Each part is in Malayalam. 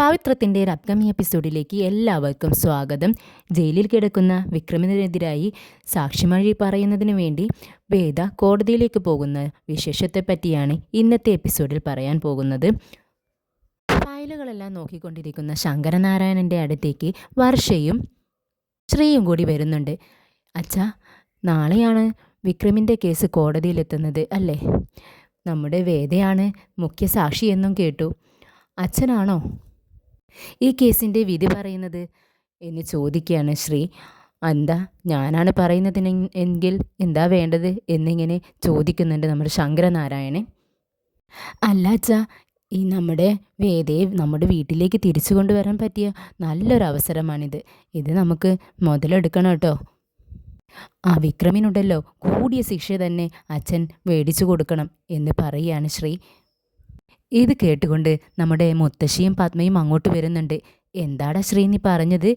പവിത്രത്തിൻ്റെ ഒരു അപ്കമിങ് എപ്പിസോഡിലേക്ക് എല്ലാവർക്കും സ്വാഗതം. ജയിലിൽ കിടക്കുന്ന വിക്രമിനെതിരായി സാക്ഷിമൊഴി പറയുന്നതിന് വേണ്ടി വേദ കോടതിയിലേക്ക് പോകുന്ന വിശേഷത്തെ പറ്റിയാണ് ഇന്നത്തെ എപ്പിസോഡിൽ പറയാൻ പോകുന്നത്. ഫയലുകളെല്ലാം നോക്കിക്കൊണ്ടിരിക്കുന്ന ശങ്കരനാരായണൻ്റെ അടുത്തേക്ക് വർഷയും ശ്രീയും കൂടി വരുന്നുണ്ട്. അച്ഛാ, നാളെയാണ് വിക്രമിൻ്റെ കേസ് കോടതിയിലെത്തുന്നത് അല്ലേ? നമ്മുടെ വേദയാണ് മുഖ്യ സാക്ഷി എന്നും കേട്ടു. അച്ഛനാണോ ഈ കേസിൻ്റെ വിധി പറയുന്നത് എന്ന് ചോദിക്കുകയാണ് ശ്രീ. എന്താ ഞാനാണ് പറയുന്നതിന് എങ്കിൽ എന്താ വേണ്ടത് എന്നിങ്ങനെ ചോദിക്കുന്നുണ്ട് നമ്മുടെ ശങ്കരനാരായണൻ. അല്ല അച്ഛാ, ഈ നമ്മുടെ വേദയെ നമ്മുടെ വീട്ടിലേക്ക് തിരിച്ചു കൊണ്ടുവരാൻ പറ്റിയ നല്ലൊരു അവസരമാണിത്. ഇത് നമുക്ക് മുതലെടുക്കണം കേട്ടോ. ആ വിക്രമിനുണ്ടല്ലോ കൂടിയ ശിക്ഷ തന്നെ അച്ഛൻ മേടിച്ചു കൊടുക്കണം എന്ന് പറയുകയാണ് ശ്രീ. ഇത് കേട്ടുകൊണ്ട് നമ്മുടെ മുത്തശ്ശിയും പത്മയും അങ്ങോട്ട് വരുന്നുണ്ട്. എന്താടാ ശ്രീ നീ പറഞ്ഞത്?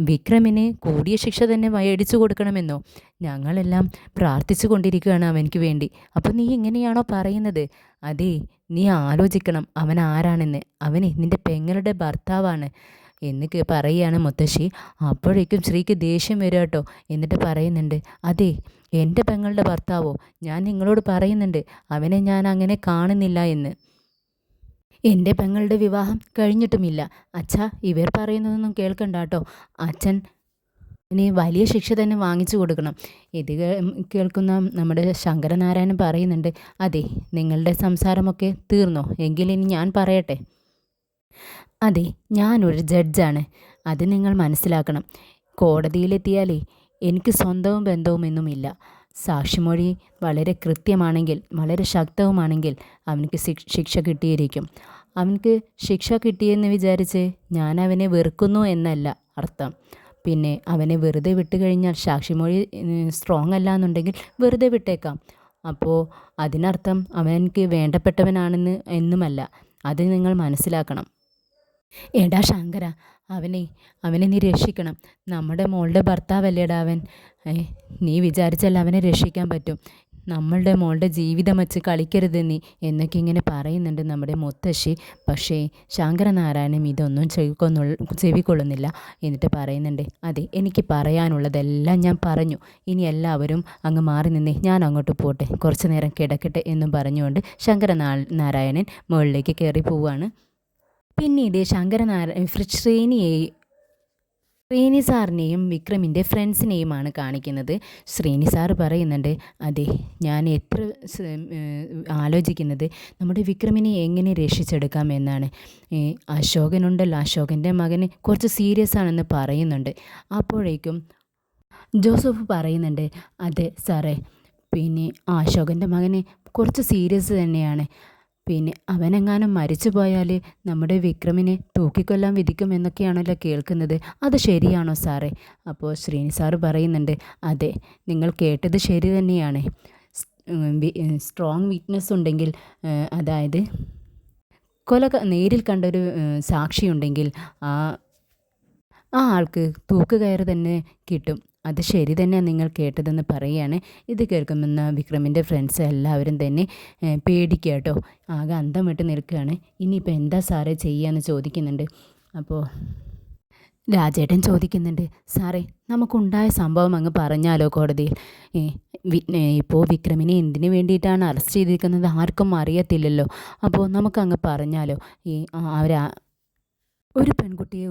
വിക്രമിന് കൂടിയ ശിക്ഷ തന്നെ മേടിച്ചു കൊടുക്കണമെന്നോ? ഞങ്ങളെല്ലാം പ്രാർത്ഥിച്ചു കൊണ്ടിരിക്കുകയാണ് അവനക്ക് വേണ്ടി. അപ്പോൾ നീ എങ്ങനെയാണോ പറയുന്നത്? അതേ, നീ ആലോചിക്കണം അവൻ ആരാണെന്ന്. അവന് നിൻ്റെ പെങ്ങളുടെ ഭർത്താവാണ് എന്ന് പറയുകയാണ് മുത്തശ്ശി. അപ്പോഴേക്കും ശ്രീക്ക് ദേഷ്യം വരിക കേട്ടോ. എന്നിട്ട് പറയുന്നുണ്ട്, അതെ എൻ്റെ പെങ്ങളുടെ ഭർത്താവോ? ഞാൻ നിങ്ങളോട് പറയുന്നുണ്ട് അവനെ ഞാൻ അങ്ങനെ കാണുന്നില്ല എന്ന്. എൻ്റെ പെങ്ങളുടെ വിവാഹം കഴിഞ്ഞിട്ടുമില്ല. അച്ഛാ, ഇവർ പറയുന്നതൊന്നും കേൾക്കണ്ട കേട്ടോ. അച്ഛൻ ഇനി വലിയ ശിക്ഷ തന്നെ വാങ്ങിച്ചു കൊടുക്കണം. ഇത് കേൾക്കുന്ന നമ്മുടെ ശങ്കരനാരായണൻ പറയുന്നുണ്ട്, അതെ നിങ്ങളുടെ സംസാരമൊക്കെ തീർന്നോ? എങ്കിലിനി ഞാൻ പറയട്ടെ. അതെ, ഞാനൊരു ജഡ്ജാണ്, അത് നിങ്ങൾ മനസ്സിലാക്കണം. കോടതിയിലെത്തിയാലേ എനിക്ക് സ്വന്തവും ബന്ധവുമൊന്നുമില്ല. സാക്ഷിമൊഴി വളരെ കൃത്യമാണെങ്കിൽ, വളരെ ശക്തവുമാണെങ്കിൽ അവനക്ക് ശിക്ഷ കിട്ടിയിരിക്കും. അവനക്ക് ശിക്ഷ കിട്ടിയെന്ന് വിചാരിച്ച് ഞാൻ അവനെ വെറുക്കുന്നു എന്നല്ല അർത്ഥം. പിന്നെ അവനെ വെറുതെ വിട്ട് കഴിഞ്ഞാൽ, സാക്ഷിമൊഴി സ്ട്രോങ് അല്ല എന്നുണ്ടെങ്കിൽ വെറുതെ വിട്ടേക്കാം. അപ്പോൾ അതിനർത്ഥം അവനക്ക് വേണ്ടപ്പെട്ടവനാണെന്ന് എന്നുമല്ല. അത് നിങ്ങൾ മനസ്സിലാക്കണം. എടാ ശങ്കര, അവനെ നീ രക്ഷിക്കണം. നമ്മുടെ മോളുടെ ഭർത്താവല്ലേടാ അവൻ. നീ വിചാരിച്ചാൽ അവനെ രക്ഷിക്കാൻ പറ്റും. നമ്മളുടെ മോളുടെ ജീവിതം വെച്ച് കളിക്കരുത് നീ എന്നൊക്കെ ഇങ്ങനെ പറയുന്നുണ്ട് നമ്മുടെ മുത്തശ്ശി. പക്ഷേ ശങ്കരനാരായണൻ ഇതൊന്നും ചെവിക്കൊള്ളുന്നില്ല. എന്നിട്ട് പറയുന്നുണ്ട്, അതെ എനിക്ക് പറയാനുള്ളതെല്ലാം ഞാൻ പറഞ്ഞു. ഇനി എല്ലാവരും അങ്ങ് മാറി നിന്നേ, ഞാൻ അങ്ങോട്ട് പോട്ടെ, കുറച്ച് നേരം കിടക്കട്ടെ എന്നും പറഞ്ഞുകൊണ്ട് ശങ്കരനാരായണൻ മുകളിലേക്ക് കയറി പോവുകയാണ്. പിന്നീട് ശ്രീനി സാറിനെയും വിക്രമിൻ്റെ ഫ്രണ്ട്സിനെയുമാണ് കാണിക്കുന്നത്. ശ്രീനി സാറ് പറയുന്നുണ്ട്, അതെ ഞാൻ എത്ര ആലോചിക്കുന്നത് നമ്മുടെ വിക്രമിനെ എങ്ങനെ രക്ഷിച്ചെടുക്കാം എന്നാണ്. അശോകനുണ്ടല്ലോ, അശോകൻ്റെ മകന് കുറച്ച് സീരിയസ് ആണെന്ന് പറയുന്നുണ്ട്. അപ്പോഴേക്കും ജോസഫ് പറയുന്നുണ്ട്, അതെ സാറേ, പിന്നെ അശോകൻ്റെ മകന് കുറച്ച് സീരിയസ് തന്നെയാണ്. പിന്നെ അവനെങ്ങാനും മരിച്ചു പോയാൽ നമ്മുടെ വിക്രമിനെ തൂക്കിക്കൊല്ലാൻ വിധിക്കുമെന്നൊക്കെയാണല്ലോ കേൾക്കുന്നത്. അത് ശരിയാണോ സാറേ? അപ്പോൾ ശ്രീനി സാറ് പറയുന്നുണ്ട്, അതെ നിങ്ങൾ കേട്ടത് ശരി തന്നെയാണ്. സ്ട്രോങ് വീക്ക്നെസ് ഉണ്ടെങ്കിൽ, അതായത് നേരിൽ കണ്ടൊരു സാക്ഷിയുണ്ടെങ്കിൽ ആ ആൾക്ക് തൂക്കുകയറ് തന്നെ കിട്ടും. അത് ശരി തന്നെ നിങ്ങൾ കേട്ടതെന്ന് പറയുകയാണ്. ഇത് കേൾക്കുമെന്ന വിക്രമിൻ്റെ ഫ്രണ്ട്സ് എല്ലാവരും തന്നെ പേടിക്കുക കേട്ടോ. ആകെ അന്തം വിട്ട് നിൽക്കുകയാണ്. ഇനിയിപ്പോൾ എന്താ സാറേ ചെയ്യാന്ന് ചോദിക്കുന്നുണ്ട്. അപ്പോൾ രാജേട്ടൻ ചോദിക്കുന്നുണ്ട്, സാറേ നമുക്കുണ്ടായ സംഭവം അങ്ങ് പറഞ്ഞാലോ കോടതിയിൽ? ഇപ്പോൾ വിക്രമിനെ എന്തിനു വേണ്ടിയിട്ടാണ് അറസ്റ്റ് ചെയ്തിരിക്കുന്നത് ആർക്കും അറിയത്തില്ലല്ലോ. അപ്പോൾ നമുക്കങ്ങ് പറഞ്ഞാലോ? ഒരു പെൺകുട്ടിയെ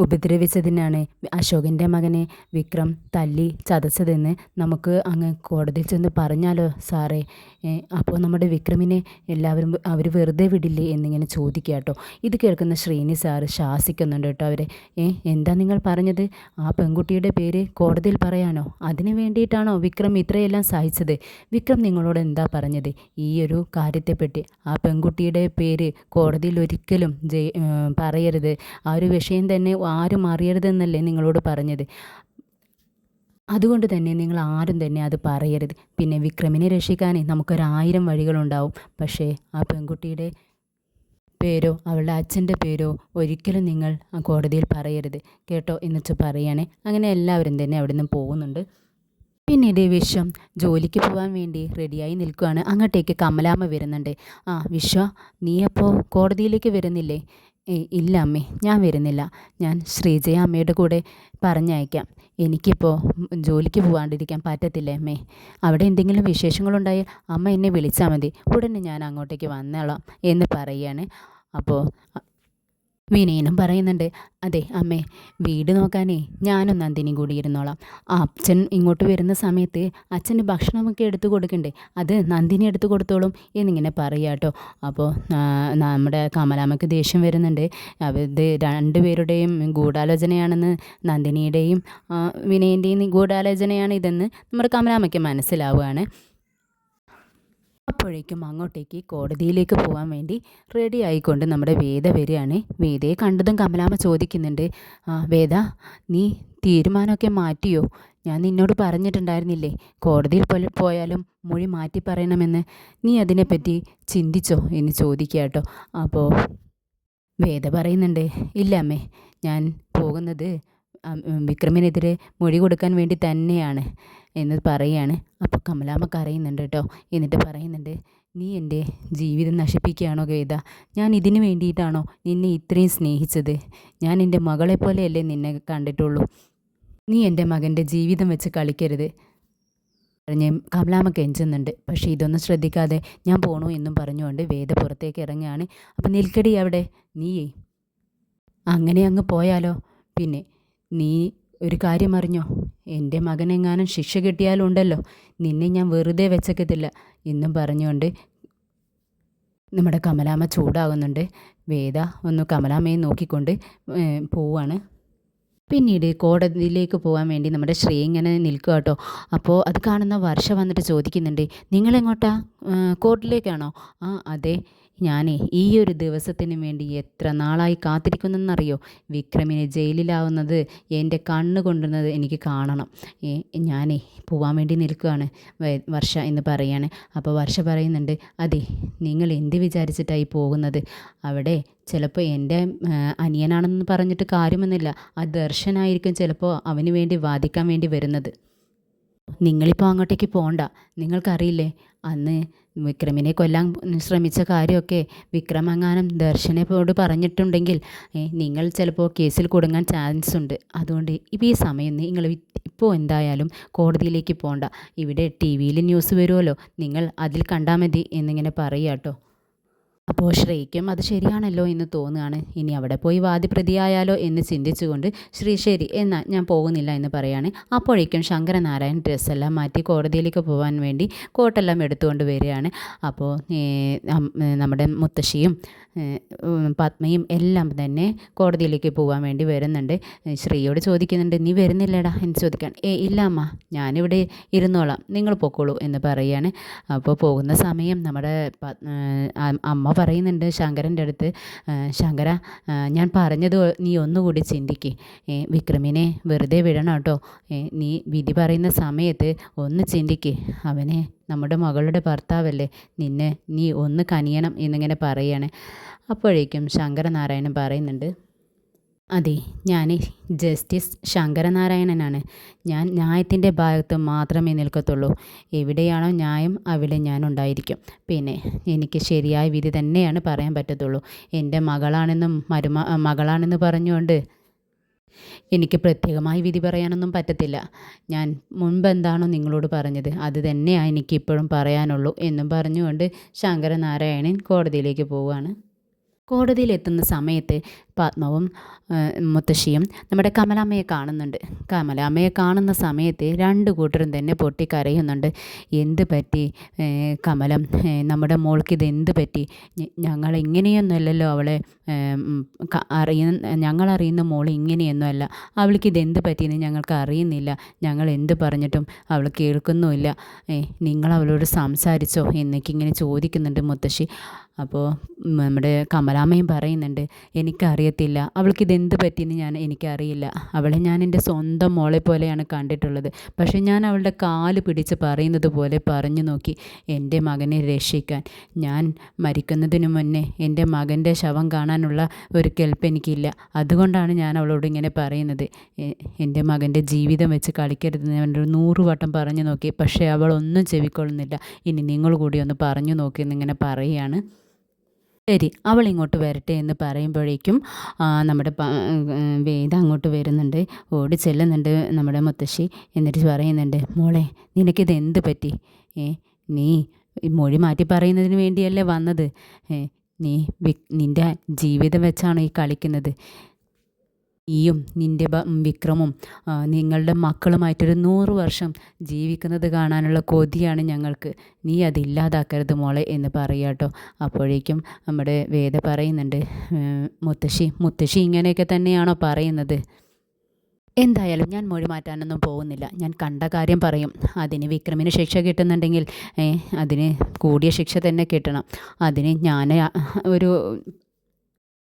ഉപദ്രവിച്ചതിനാണ് അശോകൻ്റെ മകനെ വിക്രം തല്ലി ചതച്ചതെന്ന് നമുക്ക് അങ്ങ് കോടതിയിൽ ചെന്ന് പറഞ്ഞാലോ സാറേ? അപ്പോൾ നമ്മുടെ വിക്രമിനെ എല്ലാവരും അവർ വെറുതെ വിടില്ലേ എന്നിങ്ങനെ ചോദിക്കുക കേട്ടോ. ഇത് കേൾക്കുന്ന ശ്രീനി സാറ് ശാസിക്കുന്നുണ്ട് കേട്ടോ അവരെ. എന്താ നിങ്ങൾ പറഞ്ഞത്? ആ പെൺകുട്ടിയുടെ പേര് കോടതിയിൽ പറയാനോ? അതിന് വേണ്ടിയിട്ടാണോ വിക്രം ഇത്രയെല്ലാം സഹിച്ചത്? വിക്രം നിങ്ങളോട് എന്താ പറഞ്ഞത് ഈ ഒരു കാര്യത്തെപ്പറ്റി? ആ പെൺകുട്ടിയുടെ പേര് കോടതിയിൽ ഒരിക്കലും പറയരുത്. ആ ഒരു വിഷയം തന്നെ ആരും അറിയരുതെന്നല്ലേ നിങ്ങളോട് പറഞ്ഞത്? അതുകൊണ്ട് തന്നെ നിങ്ങൾ ആരും തന്നെ അത് പറയരുത്. പിന്നെ വിക്രമിനെ രക്ഷിക്കാൻ നമുക്കൊരായിരം വഴികളുണ്ടാവും. പക്ഷേ ആ പെൺകുട്ടിയുടെ പേരോ അവളുടെ അച്ഛൻ്റെ പേരോ ഒരിക്കലും നിങ്ങൾ ആ കോടതിയിൽ പറയരുത് കേട്ടോ എന്ന് പറയണേ. അങ്ങനെ എല്ലാവരും തന്നെ അവിടെ നിന്ന് പോകുന്നുണ്ട്. പിന്നീട് വിശ്വം ജോലിക്ക് പോകാൻ വേണ്ടി റെഡിയായി നിൽക്കുകയാണ്. അങ്ങോട്ടേക്ക് കമലാമ്മ വരുന്നുണ്ട്. ആ വിശ്വ, നീ അപ്പോൾ കോടതിയിലേക്ക് വരുന്നില്ലേ? ഇല്ല അമ്മേ, ഞാൻ വരുന്നില്ല. ഞാൻ ശ്രീജയ അമ്മയുടെ കൂടെ പറഞ്ഞയക്കാം. എനിക്കിപ്പോൾ ജോലിക്ക് പോകാണ്ടിരിക്കാൻ പറ്റത്തില്ലേ അമ്മേ. അവിടെ എന്തെങ്കിലും വിശേഷങ്ങളുണ്ടായാൽ അമ്മ എന്നെ വിളിച്ചാൽ മതി, ഉടനെ ഞാൻ അങ്ങോട്ടേക്ക് വന്നോളാം എന്ന് പറയുകയാണ്. അപ്പോൾ വിനയനും പറയുന്നുണ്ട്, അതെ അമ്മേ, വീട് നോക്കാനേ ഞാനും നന്ദിനിയും കൂടി ഇരുന്നോളാം. അച്ഛൻ ഇങ്ങോട്ട് വരുന്ന സമയത്ത് അച്ഛന് ഭക്ഷണമൊക്കെ എടുത്തു കൊടുക്കണ്ടേ, അത് നന്ദിനി എടുത്തു കൊടുത്തോളും എന്നിങ്ങനെ പറയുക കേട്ടോ. അപ്പോൾ നമ്മുടെ കമലാമ്മയ്ക്ക് ദേഷ്യം വരുന്നുണ്ട്. ഇത് രണ്ടുപേരുടെയും ഗൂഢാലോചനയാണെന്ന്, നന്ദിനിയുടെയും വിനയൻ്റെയും ഗൂഢാലോചനയാണ് ഇതെന്ന് നമ്മുടെ കമലാമ്മയ്ക്ക് മനസ്സിലാവുകയാണ്. അപ്പോഴേക്കും അങ്ങോട്ടേക്ക് കോടതിയിലേക്ക് പോകാൻ വേണ്ടി റെഡി ആയിക്കൊണ്ട് നമ്മുടെ വേദ വരികയാണ്. വേദയെ കണ്ടതും കമലാമ്മ ചോദിക്കുന്നുണ്ട്, വേദ, നീ തീരുമാനമൊക്കെ മാറ്റിയോ? ഞാൻ നിന്നോട് പറഞ്ഞിട്ടുണ്ടായിരുന്നില്ലേ കോടതിയിൽ പോയാലും മൊഴി മാറ്റി പറയണമെന്ന്. നീ അതിനെപ്പറ്റി ചിന്തിച്ചോ എന്ന് ചോദിക്കുക കേട്ടോ. അപ്പോൾ വേദ പറയുന്നുണ്ട്, ഇല്ല അമ്മേ, ഞാൻ പോകുന്നത് വിക്രമിനെതിരെ മൊഴി കൊടുക്കാൻ വേണ്ടി തന്നെയാണ് എന്ന് പറയുകയാണ്. അപ്പോൾ കമലാമ്മ അറിയുന്നുണ്ട് കേട്ടോ. എന്നിട്ട് പറയുന്നുണ്ട്, നീ എൻ്റെ ജീവിതം നശിപ്പിക്കുകയാണോ വേദ? ഞാൻ ഇതിന് വേണ്ടിയിട്ടാണോ നിന്നെ ഇത്രയും സ്നേഹിച്ചത്? ഞാൻ എൻ്റെ മകളെപ്പോലെയല്ലേ നിന്നെ കണ്ടിട്ടുള്ളൂ. നീ എൻ്റെ മകൻ്റെ ജീവിതം വെച്ച് കളിക്കരുത് പറഞ്ഞ് കമലാമ്മ കെഞ്ചുന്നുണ്ട്. പക്ഷേ ഇതൊന്നും ശ്രദ്ധിക്കാതെ ഞാൻ പോണു എന്നും പറഞ്ഞുകൊണ്ട് വേദ പുറത്തേക്ക് ഇറങ്ങുകയാണ്. അപ്പം നിൽക്കടി അവിടെ, നീയേ അങ്ങനെ അങ്ങ് പോയാലോ? പിന്നെ നീ ഒരു കാര്യം അറിഞ്ഞോ? എൻ്റെ മകനെങ്ങാനും ശിക്ഷ കിട്ടിയാലുണ്ടല്ലോ, നിന്നെ ഞാൻ വെറുതെ വെച്ചേക്കത്തില്ല എന്നും പറഞ്ഞുകൊണ്ട് നമ്മുടെ കമലാമ്മ ചൂടാകുന്നുണ്ട്. വേദ ഒന്ന് കമലാമ്മയെ നോക്കിക്കൊണ്ട് പോവാണ്. പിന്നീട് കോടതിയിലേക്ക് പോകാൻ വേണ്ടി നമ്മുടെ ശ്രീ ഇങ്ങനെ നിൽക്കുക കേട്ടോ. അപ്പോൾ അത് കാണുന്ന വർഷ വന്നിട്ട് ചോദിക്കുന്നുണ്ട്, നിങ്ങളെങ്ങോട്ടാ? കോർട്ടിലേക്കാണോ? അതെ, ഞാനേ ഈ ഒരു ദിവസത്തിന് വേണ്ടി എത്ര നാളായി കാത്തിരിക്കുന്നെന്നറിയോ? വിക്രമിനെ ജയിലിലാവുന്നത് എൻ്റെ കണ്ണ് കൊണ്ടുന്നത് എനിക്ക് കാണണം. ഞാനേ പോവാൻ വേണ്ടി നിൽക്കുകയാണ് വർഷ എന്ന് പറയാണ്. അപ്പോൾ വർഷ പറയുന്നുണ്ട്, അതെ, നിങ്ങൾ എന്ത് വിചാരിച്ചിട്ടായി പോകുന്നത്? അവിടെ ചിലപ്പോൾ എൻ്റെ അനിയനാണെന്ന് പറഞ്ഞിട്ട് കാര്യമൊന്നുമില്ല, ആ ദർശനായിരിക്കും ചിലപ്പോൾ അവന് വേണ്ടി വാദിക്കാൻ വേണ്ടി വരുന്നത്. നിങ്ങളിപ്പോൾ അങ്ങോട്ടേക്ക് പോകണ്ട. നിങ്ങൾക്കറിയില്ലേ, അന്ന് വിക്രമിനെ കൊല്ലാൻ ശ്രമിച്ച കാര്യമൊക്കെ വിക്രമെങ്ങാനും ദർശനോട് പറഞ്ഞിട്ടുണ്ടെങ്കിൽ നിങ്ങൾ ചിലപ്പോൾ കേസിൽ കുടുങ്ങാൻ ചാൻസ് ഉണ്ട്. അതുകൊണ്ട് ഇപ്പോൾ ഈ സമയം നിങ്ങൾ ഇപ്പോൾ എന്തായാലും കോടതിയിലേക്ക് പോകണ്ട. ഇവിടെ ടി വിയിൽ ന്യൂസ് വരുമല്ലോ, നിങ്ങൾ അതിൽ കണ്ടാൽ മതി എന്നിങ്ങനെ പറയുക കേട്ടോ. അപ്പോൾ ശ്രേയ്ക്കും അത് ശരിയാണല്ലോ എന്ന് തോന്നുകയാണ്. ഇനി അവിടെ പോയി വാദിപ്രതിയായാലോ എന്ന് ചിന്തിച്ചുകൊണ്ട് ശ്രീ ശരി എന്നാൽ ഞാൻ പോകുന്നില്ല എന്ന് പറയാണ്. അപ്പോഴേക്കും ശങ്കരനാരായൺ ഡ്രസ്സെല്ലാം മാറ്റി കോടതിയിലേക്ക് പോകാൻ വേണ്ടി കോട്ടെല്ലാം എടുത്തുകൊണ്ട് വരികയാണ്. അപ്പോൾ നമ്മുടെ മുത്തശ്ശിയും പത്മയും എല്ലാം തന്നെ കോടതിയിലേക്ക് പോകാൻ വേണ്ടി വരുന്നുണ്ട്. ശ്രീയോട് ചോദിക്കുന്നുണ്ട്, നീ വരുന്നില്ലടാ എന്ന് ചോദിക്കാൻ. ഇല്ല അമ്മ, ഞാനിവിടെ ഇരുന്നോളാം, നിങ്ങൾ പൊക്കോളൂ എന്ന് പറയുകയാണ്. അപ്പോൾ പോകുന്ന സമയം നമ്മുടെ അമ്മ പറയുന്നുണ്ട് ശങ്കരൻ്റെ അടുത്ത്, ശങ്കര, ഞാൻ പറഞ്ഞത് നീ ഒന്നുകൂടി ചിന്തിക്ക്. വിക്രമിനെ വെറുതെ വിടണം കേട്ടോ. നീ വിധി പറയുന്ന സമയത്ത് ഒന്ന് ചിന്തിക്ക്. അവനെ നമ്മുടെ മകളുടെ ഭർത്താവല്ലേ, നീ ഒന്ന് കനിയണം എന്നിങ്ങനെ പറയുകയാണ്. അപ്പോഴേക്കും ശങ്കരനാരായണൻ പറയുന്നുണ്ട്, അതെ, ഞാൻ ജസ്റ്റിസ് ശങ്കരനാരായണനാണ്. ഞാൻ ന്യായത്തിൻ്റെ ഭാഗത്ത് മാത്രമേ നിൽക്കത്തുള്ളൂ. എവിടെയാണോ ന്യായം അവിടെ ഞാൻ ഉണ്ടായിരിക്കും. പിന്നെ എനിക്ക് ശരിയായ വിധി തന്നെയാണ് പറയാൻ പറ്റത്തുള്ളൂ. എൻ്റെ മകളാണെന്ന് പറഞ്ഞുകൊണ്ട് എനിക്ക് പ്രത്യേകമായി വിധി പറയാനൊന്നും പറ്റത്തില്ല. ഞാൻ മുൻപ് എന്താണോ നിങ്ങളോട് പറഞ്ഞത് അത് തന്നെയാണ് എനിക്കിപ്പോഴും പറയാനുള്ളൂ എന്നും പറഞ്ഞുകൊണ്ട് ശങ്കരനാരായണൻ കോടതിയിലേക്ക് പോവുകയാണ്. കോടതിയിലെത്തുന്ന സമയത്ത് പത്മവും മുത്തശ്ശിയും നമ്മുടെ കമലാമ്മയെ കാണുന്നുണ്ട്. കമലാമ്മയെ കാണുന്ന സമയത്ത് രണ്ട് കൂട്ടരും തന്നെ പൊട്ടിക്കരയുന്നുണ്ട്. എന്ത് പറ്റി കമലം, നമ്മുടെ മോൾക്ക് ഇത് എന്ത് പറ്റി? ഞങ്ങൾ ഇങ്ങനെയൊന്നുമല്ലല്ലോ അവളെ ഞങ്ങളറിയുന്ന മോൾ ഇങ്ങനെയൊന്നുമല്ല. അവൾക്ക് ഇതെന്ത് പറ്റിയെന്ന് ഞങ്ങൾക്ക് അറിയുന്നില്ല. ഞങ്ങൾ എന്ത് പറഞ്ഞിട്ടും അവൾ കേൾക്കുന്നുമില്ല. നിങ്ങൾ അവളോട് സംസാരിച്ചോ എന്നൊക്കെ ഇങ്ങനെ ചോദിക്കുന്നുണ്ട് മുത്തശ്ശി. അപ്പോൾ നമ്മുടെ കമലാമ്മയും പറയുന്നുണ്ട്, എനിക്കറിയാം അറിയത്തില്ല. അവൾക്കിതെന്ത് പറ്റിയെന്ന് എനിക്കറിയില്ല. അവളെ ഞാൻ എൻ്റെ സ്വന്തം മോളെ പോലെയാണ് കണ്ടിട്ടുള്ളത്. പക്ഷേ ഞാൻ അവളുടെ കാല് പിടിച്ച് പറയുന്നത് പോലെ പറഞ്ഞു നോക്കി എൻ്റെ മകനെ രക്ഷിക്കാൻ. ഞാൻ മരിക്കുന്നതിന് മുന്നേ എൻ്റെ മകൻ്റെ ശവം കാണാനുള്ള ഒരു കെൽപ്പ് എനിക്കില്ല. അതുകൊണ്ടാണ് ഞാൻ അവളോട് ഇങ്ങനെ പറയുന്നത്. എൻ്റെ മകൻ്റെ ജീവിതം വെച്ച് കളിക്കരുതെന്ന് ഞാൻ 100 വട്ടം പറഞ്ഞു നോക്കി. പക്ഷേ അവളൊന്നും ചെവിക്കൊള്ളുന്നില്ല. ഇനി നിങ്ങൾ കൂടി ഒന്ന് പറഞ്ഞു നോക്കി എന്നിങ്ങനെ പറയുകയാണ്. ശരി, അവൾ ഇങ്ങോട്ട് വരട്ടെ എന്ന് പറയുമ്പോഴേക്കും നമ്മുടെ വേദ അങ്ങോട്ട് വരുന്നുണ്ട്. ഓടി ചെല്ലുന്നുണ്ട് നമ്മുടെ മുത്തശ്ശി. എന്നിട്ട് പറയുന്നുണ്ട്, മോളെ നിനക്കിത് എന്ത് പറ്റി? നീ മൊഴി മാറ്റി പറയുന്നതിന് വേണ്ടിയല്ലേ വന്നത്? നീ നിൻ്റെ ജീവിതം വെച്ചാണ് ഈ കളിക്കുന്നത്. നീയും നിൻ്റെ വിക്രമും നിങ്ങളുടെ മക്കളുമായിട്ടൊരു 100 വർഷം ജീവിക്കുന്നത് കാണാനുള്ള കൊതിയാണ് ഞങ്ങൾക്ക്. നീ അതില്ലാതാക്കരുത് മോളെ എന്ന് പറയുക കേട്ടോ. അപ്പോഴേക്കും നമ്മുടെ വേദ പറയുന്നുണ്ട്, മുത്തശ്ശി ഇങ്ങനെയൊക്കെ തന്നെയാണോ പറയുന്നത്? എന്തായാലും ഞാൻ മൊഴി മാറ്റാനൊന്നും പോകുന്നില്ല. ഞാൻ കണ്ട കാര്യം പറയും. അതിന് വിക്രമിന് ശിക്ഷ കിട്ടുന്നുണ്ടെങ്കിൽ അതിന് കൂടിയ ശിക്ഷ തന്നെ കിട്ടണം. അതിന് ഞാൻ ഒരു